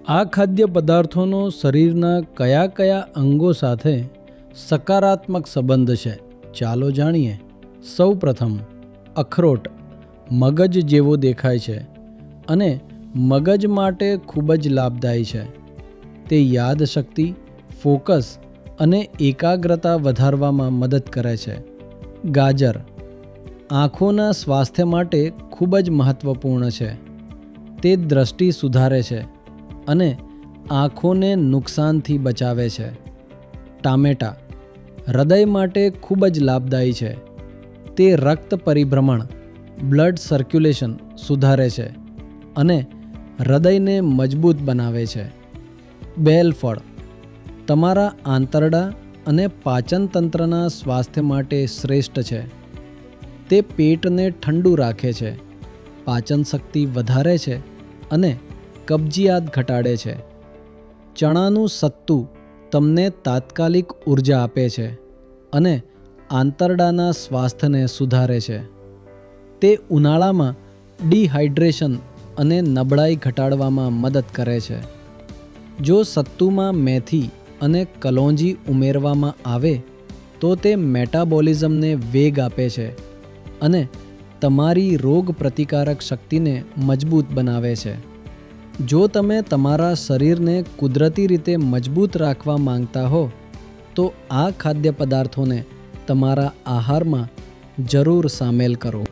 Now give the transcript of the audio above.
આ ખાદ્ય પદાર્થોનો શરીરના કયા કયા અંગો સાથે સકારાત્મક સંબંધ છે? ચાલો જાણીએ. સૌપ્રથમ, અખરોટ મગજ જેવો દેખાય છે અને મગજ માટે ખૂબ જ લાભદાયી છે. તે યાદશક્તિ, ફોકસ અને એકાગ્રતા વધારવામાં મદદ કરે છે. ગાજર આંખોના સ્વાસ્થ્ય માટે ખૂબ જ મહત્વપૂર્ણ છે. તે દ્રષ્ટિ સુધારે છે અને આંખોને નુકસાનથી બચાવે છે. ટામેટાં હૃદય માટે ખૂબ જ લાભદાયી છે. તે રક્ત પરિભ્રમણ, બ્લડ સર્ક્યુલેશન સુધારે છે અને હૃદયને મજબૂત બનાવે છે. બેલ ફળ તમારા આંતરડા અને પાચન તંત્રના સ્વાસ્થ્ય માટે શ્રેષ્ઠ છે. તે પેટને ઠંડુ રાખે છે, પાચન શક્તિ વધારે છે અને કબજિયાત ઘટાડે છે. ચણાનું સત્તુ તમને તાત્કાલિક ઉર્જા આપે છે અને આંતરડાના સ્વાસ્થ્યને સુધારે છે. તે ઉનાળામાં ડિહાઇડ્રેશન અને નબળાઈ ઘટાડવામાં મદદ કરે છે. જો સત્તુમાં મેથી અને કલોંજી ઉમેરવામાં આવે તો તે મેટાબોલિઝમને વેગ આપે છે અને તમારી રોગ પ્રતિકારક શક્તિને મજબૂત બનાવે છે. જો તમે તમારા શરીરને કુદરતી રીતે મજબૂત રાખવા માંગતા હો તો આ ખાદ્ય પદાર્થોને તમારા આહારમાં જરૂર સામેલ કરો.